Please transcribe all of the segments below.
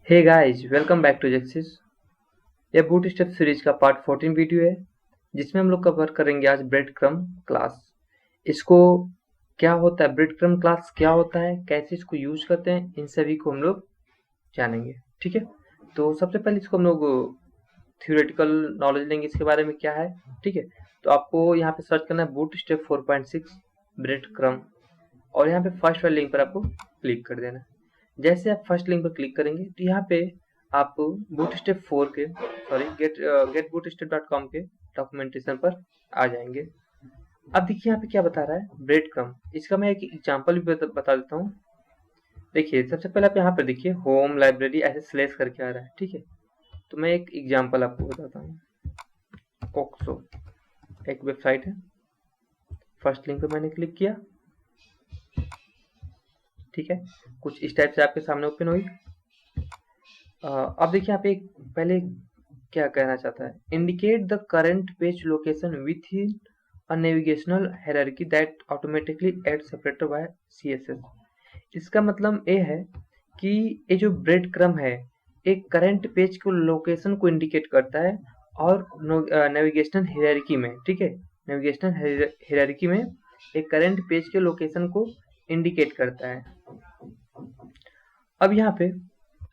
Hey guys, welcome back to Jexis. यह boot step series का part 14 video है जिसमें हम लोग कवर करेंगे आज ब्रेड क्रम क्लास। इसको क्या होता है, ब्रेड क्रम क्लास क्या होता है, कैसे इसको यूज करते हैं, इन सभी को हम लोग जानेंगे। ठीक है, तो सबसे पहले इसको हम लोग थ्योरेटिकल नॉलेज लेंगे इसके बारे में क्या है। ठीक है, तो आपको यहाँ पे सर्च करना है बूट स्टेप 4.6 ब्रेड क्रम और यहाँ पे फर्स्ट वाले लिंक पर आपको क्लिक कर देना है। जैसे आप फर्स्ट लिंक पर क्लिक करेंगे तो यहाँ पे आप बूटस्ट्रैप 4 के getbootstrap.com के डॉक्यूमेंटेशन पर आ जाएंगे। अब देखिए यहाँ पे क्या बता रहा है, ब्रेड क्रम। इसका मैं एक एग्जांपल भी बता देता हूँ। देखिए सबसे पहले आप यहाँ पर देखिए होम लाइब्रेरी ऐसे स्लेश करके आ रहा है। ठीक है, तो मैं एक एग्जांपल आपको बताता हूँ। ओक्सो एक वेबसाइट है, फर्स्ट लिंक पर मैंने क्लिक किया। ठीक है, कुछ इस टाइप से आपके सामने ओपन हुई। अब देखिए यहाँ पे पहले क्या कहना चाहता है, indicate the current page location within a navigational hierarchy that automatically add separator by CSS. इसका मतलब ये है कि ये जो ब्रेड क्रम है एक करंट पेज को लोकेशन को इंडिकेट करता है और नेविगेशनल हायरार्की में, ठीक है, नेविगेशनल हायरार्की में एक करंट पेज के लोकेशन को इंडिकेट करता है। अब यहाँ पे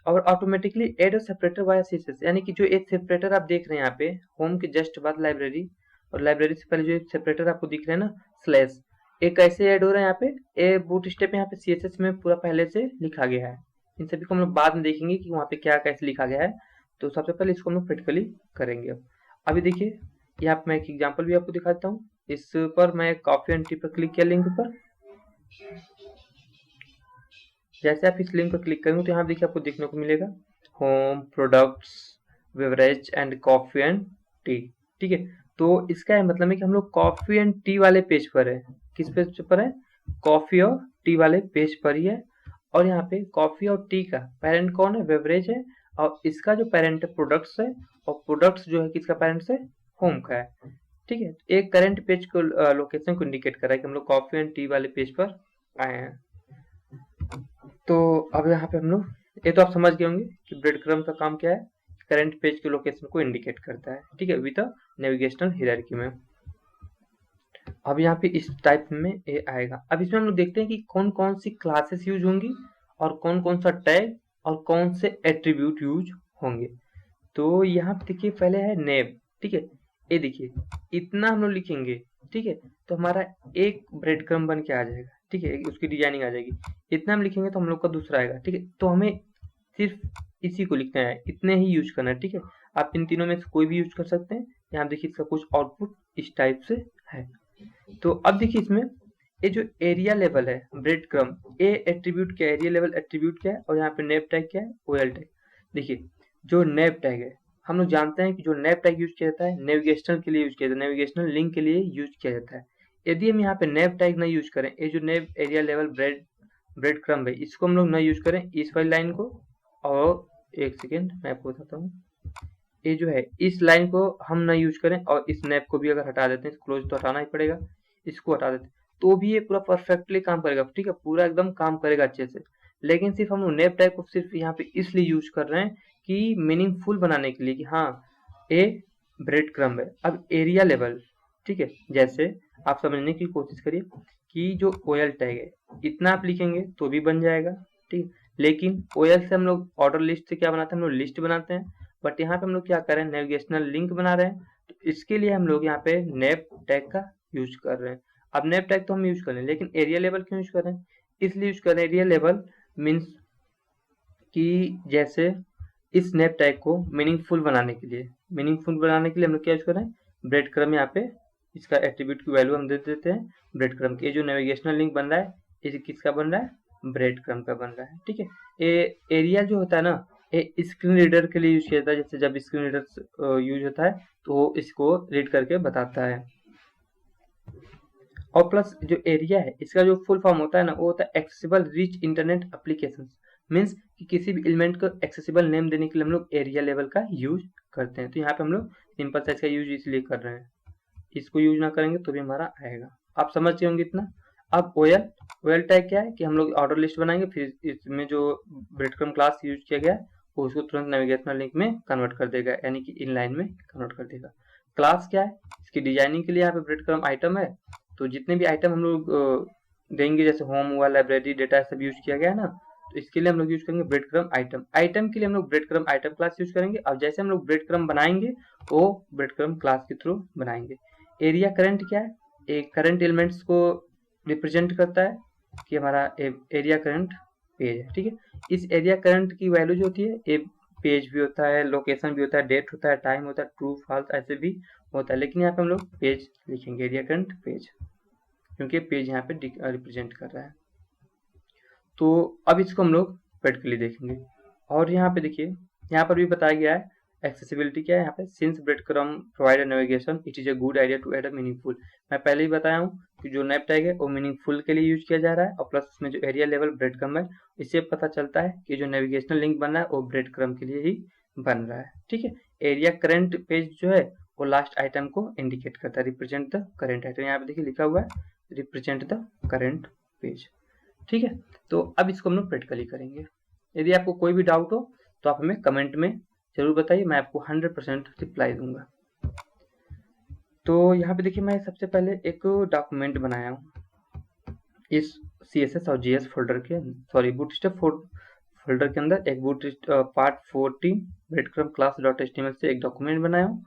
और automatically add separator via CSS, यानी कि जो एक सेपरेटर आप देख रहे हैं यहाँ पे होम के जस्ट बाद लाइब्रेरी और लाइब्रेरी से पहले जो एक सेपरेटर आपको दिख रहा है ना स्लैश, ये कैसे ऐड हो रहा है यहाँ पे, ये बूट स्टेप यहाँ पे सीएसएस में पूरा पहले से लिखा गया है। इन सभी को हम लोग बाद में देखेंगे कि वहाँ पे क्या कैसे लिखा गया है। तो सबसे पहले इसको हम लोग प्रैक्टिकली करेंगे। अब अभी देखिए यहाँ पे मैं एक एग्जाम्पल भी आपको दिखाता हूँ। इस पर मैं कॉफी एंड टी पर क्लिक किया लिंक पर। जैसे आप इस लिंक पर क्लिक करेंगे तो यहाँ देखिए आपको देखने को मिलेगा home products beverage and coffee and T. ठीक है, तो इसका है मतलब है कि हम लोग कॉफी एंड टी वाले पेज पर है। किस पेज पर है, कॉफी और टी वाले पेज पर ही है। और यहाँ पे कॉफी और टी का पेरेंट कौन है, बेवरेज है, और इसका जो पेरेंट है प्रोडक्ट्स है, और प्रोडक्ट्स जो है किसका पेरेंट्स है, होम का है। ठीक है, एक करंट पेज को लोकेशन को इंडिकेट कर रहा है कि हम लोग कॉफी एंड टी वाले पेज पर आए हैं। तो अब यहाँ पे हम लोग ये तो आप समझ गए होंगे कि ब्रेड क्रम का काम क्या है, करंट पेज के लोकेशन को इंडिकेट करता है। ठीक है, विद नेविगेशनल हायरार्की में। अब यहाँ पे इस टाइप में ये आएगा। अब इसमें हम लोग देखते हैं कि कौन कौन सी क्लासेस यूज होंगी और कौन कौन सा टैग और कौन से एट्रीब्यूट यूज होंगे। तो यहाँ पे देखिए पहले है नेम। ठीक है, ये देखिए इतना हम लोग लिखेंगे, ठीक है, तो हमारा एक ब्रेड क्रम बन के आ जाएगा। ठीक है, उसकी डिजाइनिंग आ जाएगी। इतना हम लिखेंगे तो हम लोग का दूसरा आएगा। ठीक है, तो हमें सिर्फ इसी को लिखना है, इतने ही यूज करना है। ठीक है, आप इन तीनों में से कोई भी यूज कर सकते हैं। यहाँ देखिए इसका कुछ आउटपुट इस टाइप से है। तो अब देखिए इसमें ये जो एरिया लेवल है ब्रेड क्रम, ए एट्रीब्यूट क्या है, एरिया लेवल एट्रीब्यूट क्या है, और यहाँ पे नेप टैग क्या है, ओएल टैग। देखिए जो नेप टैग है, हम लोग जानते हैं कि जो नेप टैग यूज किया जाता है नेविगेशनल के लिए यूज किया जाता है, नेविगेशनल लिंक के लिए यूज किया जाता है। यदि हम यहाँ पे नेप टैग नहीं यूज करें, ये जो नेप एरिया लेवल ब्रेड ब्रेड क्रम है इसको हम लोग नहीं यूज करें इस वाली लाइन को, और एक सेकेंड मैं आपको बताता हूँ, ये जो है इस लाइन को हम नहीं यूज करें और इस नैप को भी अगर हटा देते हैं, क्लोज तो हटाना ही पड़ेगा, इसको हटा देते हैं तो भी ये पूरा परफेक्टली काम करेगा। ठीक है, पूरा एकदम काम करेगा अच्छे से। लेकिन सिर्फ हम लोग नैप टैग को सिर्फ यहाँ पे इसलिए यूज कर रहे हैं कि मीनिंगफुल बनाने के लिए कि हाँ ये ब्रेड क्रम्ब है। अब एरिया लेवल, ठीक है, जैसे आप समझने की कोशिश करिए कि जो ओएल टैग है इतना आप लिखेंगे तो भी बन जाएगा। ठीक, लेकिन ओएल से हम लोग ऑर्डर लिस्ट से क्या बनाते हैं, हम लोग लिस्ट बनाते हैं। बट यहाँ पे हम लोग क्या कर रहे हैं, नेविगेशनल लिंक बना रहे हैं, तो इसके लिए हम लोग यहाँ पे नेप टैग का यूज कर रहे हैं। अब नेप टैग तो हम यूज कर रहे हैं, लेकिन एरिया लेवल क्यों यूज कर रहे हैं, इसलिए यूज कर रहे हैं एरिया लेवल मीन्स कि जैसे इस नेप टैग को मीनिंगफुल बनाने के लिए, हम लोग क्या यूज कर रहे हैं, ब्रेड क्रम। यहाँ पे इसका एट्रीब्यूट की वैल्यू हम दे देते हैं ब्रेड क्रम की। ये जो नेविगेशनल लिंक बन रहा है ये किसका बन रहा है, ब्रेड क्रम का बन रहा है। ठीक है, ये एरिया जो होता है ना ये स्क्रीन रीडर के लिए यूज किया जाता है। जैसे जब स्क्रीन रीडर यूज होता है तो वो इसको रीड करके बताता है। और प्लस जो एरिया है इसका जो फुल फॉर्म होता है ना वो होता है accessible rich internet application. Means कि किसी भी एलिमेंट को एक्सेसिबल नेम देने के लिए हम लोग एरिया लेवल का यूज करते हैं। तो यहाँ पे हम लोग सिंपल साइज का यूज इसलिए कर रहे हैं, इसको यूज ना करेंगे तो भी हमारा आएगा। आप समझ गए होंगे इतना। अब ओएल टैग क्या है कि हम लोग ऑर्डर लिस्ट बनाएंगे, फिर इसमें जो ब्रेडक्रम्ब क्लास यूज किया गया है वो उसको तुरंत नेविगेशनल लिंक में कन्वर्ट कर देगा, यानी कि इनलाइन में कन्वर्ट कर देगा। क्लास क्या है, इसकी डिजाइनिंग के लिए यहाँ पे ब्रेड क्रम्ब आइटम है, तो जितने भी आइटम हम लोग देंगे, जैसे होम हुआ, लाइब्रेरी, डेटा, सब यूज किया गया है ना, तो इसके लिए हम लोग यूज करेंगे ब्रेड क्रम्ब आइटम। आइटम के लिए हम लोग bread crumb item class use करेंगे, और जैसे हम लोग ब्रेड क्रम्ब बनाएंगे वो ब्रेड क्रम्ब क्लास के थ्रू बनाएंगे। एरिया करंट क्या है, एक करंट एलिमेंट्स को रिप्रेजेंट करता है कि हमारा एरिया करंट पेज है, ठीक है। इस एरिया करंट की वैल्यू जो होती है, एक पेज भी होता है, लोकेशन भी होता है, डेट होता है, टाइम होता है, ट्रू फॉल्स ऐसे भी होता है, लेकिन यहाँ पे हम लोग पेज लिखेंगे, एरिया करंट पेज, क्योंकि पेज यहाँ पे रिप्रेजेंट कर रहा है। तो अब इसको हम लोग प्रैक्टिकली देखेंगे। और यहाँ पे देखिए, यहाँ पर भी बताया गया है एक्सेसिबिलिटी क्या है यहाँ पे, since breadcrumb provide navigation it is a good idea to add a meaningful. मैं पहले ही बताया हूँ कि जो नैप टैग है वो मीनिंगफुल के लिए यूज किया जा रहा है, और प्लस उसमें जो एरिया लेवल ब्रेड क्रम्ब है, इससे पता चलता है कि जो नेविगेशनल लिंक बन रहा है वो ब्रेड क्रम्ब के लिए ही बन रहा है, ठीक है। एरिया करंट पेज जो है वो लास्ट आइटम को इंडिकेट करता है, रिप्रेजेंट द करेंट आइटम। यहाँ पे देखिए लिखा हुआ है रिप्रेजेंट द करेंट पेज, ठीक है। तो अब इसको हम लोग प्रैक्टिकली करेंगे। यदि आपको कोई भी डाउट हो तो आप हमें कमेंट में जरूर बताइए, मैं आपको 100% रिप्लाई दूंगा। तो यहाँ पे देखिए, मैं सबसे पहले एक डॉक्यूमेंट बनाया हूँ इस CSS और JS फोल्डर के, सॉरी बूटस्ट्रैप फोल्डर के अंदर एक पार्ट 14 ब्रेडक्रम्ब class.html से एक डॉक्यूमेंट बनाया हूँ,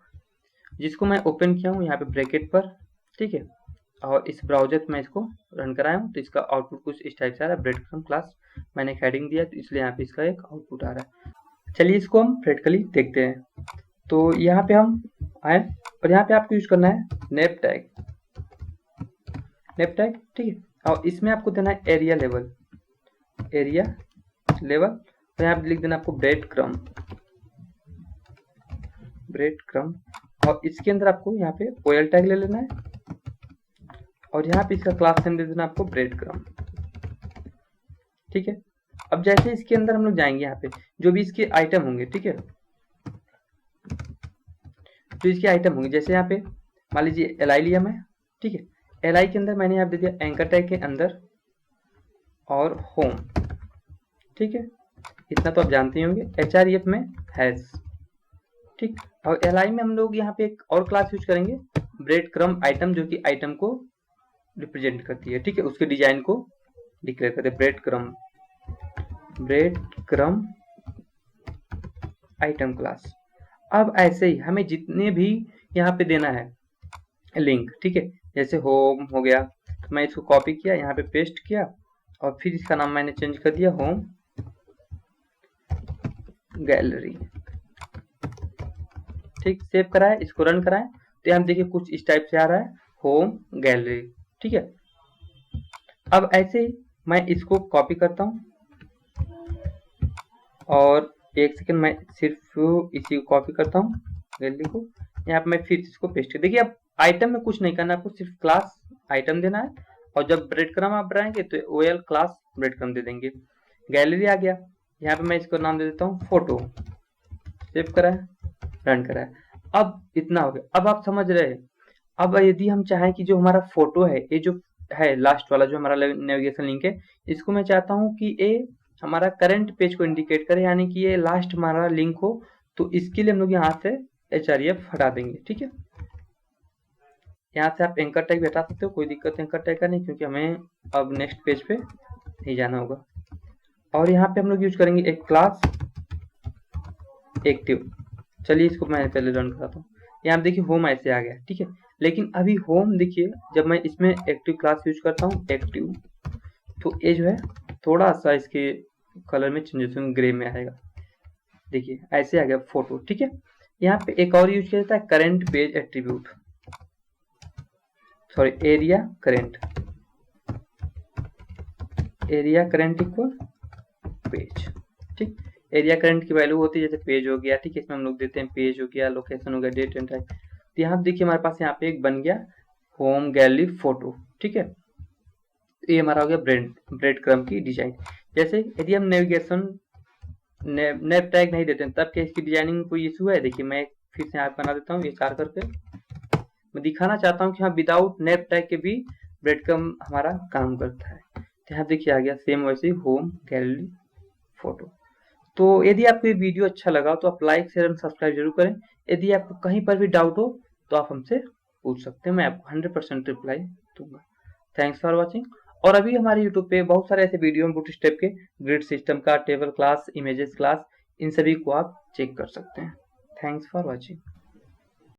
जिसको मैं ओपन किया हूँ यहाँ पे ब्रैकेट पर, ठीक है। और इस ब्राउजर में इसको रन कराया हूँ, तो इसका आउटपुट कुछ इस टाइप से आ रहा है। ब्रेडक्रम्ब क्लास मैंने एक हेडिंग दिया, तो इसलिए यहाँ पे इसका एक आउटपुट आ रहा है। चलिए इसको हम प्रैक्टिकली देखते हैं। तो यहाँ पे हम आए, और यहाँ पे आपको यूज करना है नैप टैग, ठीक है। और इसमें आपको देना है एरिया लेवल, तो यहाँ पे लिख देना आपको ब्रेड क्रम्ब, और इसके अंदर आपको यहाँ पे OL टैग ले लेना है, और यहाँ पे इसका क्लास नेम दे देना आपको ब्रेड क्रम्ब, ठीक है। अब जैसे इसके अंदर हम लोग जाएंगे, यहाँ पे जो भी इसके आइटम होंगे, ठीक है, जो इसके आइटम होंगे, जैसे यहाँ पे मान लीजिए LI लिया मैं, ठीक है। LI के अंदर मैंने यहाँ दे दिया एंकर टैग के अंदर और होम, ठीक है, इतना तो आप जानते ही होंगे। HREF में हैश, ठीक। और LI में हम लोग यहाँ पे एक और क्लास यूज करेंगे ब्रेड क्रम्ब आइटम, जो कि आइटम को रिप्रेजेंट करती है, ठीक है, उसके डिजाइन को डिक्लेयर करते हैं, ब्रेड क्रम्ब आइटम क्लास। अब ऐसे ही हमें जितने भी यहाँ पे देना है लिंक, ठीक है, जैसे होम हो गया, तो मैं इसको कॉपी किया, यहाँ पे पेस्ट किया, और फिर इसका नाम मैंने चेंज कर दिया होम गैलरी, ठीक। सेव कराए, इसको रन कराएं, तो यहाँ देखिए कुछ इस टाइप से आ रहा है होम गैलरी, ठीक है। अब ऐसे ही मैं इसको कॉपी करता हूँ, और एक सेकंड मैं सिर्फ इसी को कॉपी करता हूँ गैलरी को, यहाँ पे मैं फिर इसको पेस्ट कर, देखिए अब आइटम में कुछ नहीं करना, आपको सिर्फ क्लास आइटम देना है, और जब ब्रेड क्रम्ब आप बनाएंगे तो OL क्लास ब्रेड क्रम्ब दे देंगे। गैलरी आ गया, यहाँ पे मैं इसको नाम दे देता हूँ फोटो, सेव करा है, रन करा है। अब इतना हो गया। अब आप समझ रहे हैं, अब यदि हम चाहें कि जो हमारा फोटो है, ये जो है लास्ट वाला जो हमारा नेविगेशन लिंक है, इसको मैं चाहता हूँ कि ये हमारा करंट पेज को इंडिकेट करे, यानी कि ये लास्ट हमारा लिंक हो, तो इसके लिए हम लोग यहाँ से HREF हटा देंगे, ठीक है। यहाँ से आप एंकर टैग भी हटा सकते हो, कोई दिक्कत एंकर टैग का नहीं, क्योंकि हमें अब नेक्स्ट पेज पे नहीं जाना होगा। और यहाँ पे हम लोग यूज करेंगे एक क्लास एक्टिव। चलिए इसको मैं पहले रन कराता हूँ। यहाँ पे देखिए होम ऐसे आ गया, ठीक है, लेकिन अभी होम देखिए, जब मैं इसमें एक्टिव क्लास यूज करता हूँ एक्टिव, तो ये जो है थोड़ा सा इसके कलर में चेंजेस ग्रे में आएगा, देखिए ऐसे आ गया फोटो, ठीक है। यहाँ पे एक और यूज किया जाता है current page attribute, sorry area current equal page, ठीक। एरिया करंट की वैल्यू होती है जैसे पेज हो गया, ठीक है, इसमें हम लोग देते हैं पेज हो गया, लोकेशन हो गया, डेट एंड टाइम। तो यहाँ देखिए हमारे पास यहाँ पे एक बन गया होम गैलरी फोटो, ठीक है। ये हमारा हो गया ब्रेड क्रम्ब की डिजाइन। जैसे यदि हम नेविगेशन नैप टैग नहीं देते हैं, तब क्या इसकी डिजाइनिंग में कोई इशू है? देखिए मैं फिर से यहाँ बना देता हूँ, ये 4 करके मैं दिखाना चाहता हूँ कि हाँ विदाउट नैप टैग के भी ब्रेड क्रम्ब हमारा काम करता है। तो यहाँ देखिए आ गया सेम वैसे होम गैलरी फोटो। तो यदि आपको ये वीडियो अच्छा लगा तो आप लाइक शेयर एंड सब्सक्राइब जरूर करें। यदि आपको कहीं पर भी डाउट हो तो आप हमसे पूछ सकते हैं, मैं आपको 100% रिप्लाई दूंगा। Thanks for watching. और अभी हमारे यूट्यूब पे बहुत सारे ऐसे वीडियो हैं बूटस्ट्रैप के, ग्रिड सिस्टम का, टेबल क्लास, इमेजेस क्लास, इन सभी को आप चेक कर सकते हैं। Thanks for watching.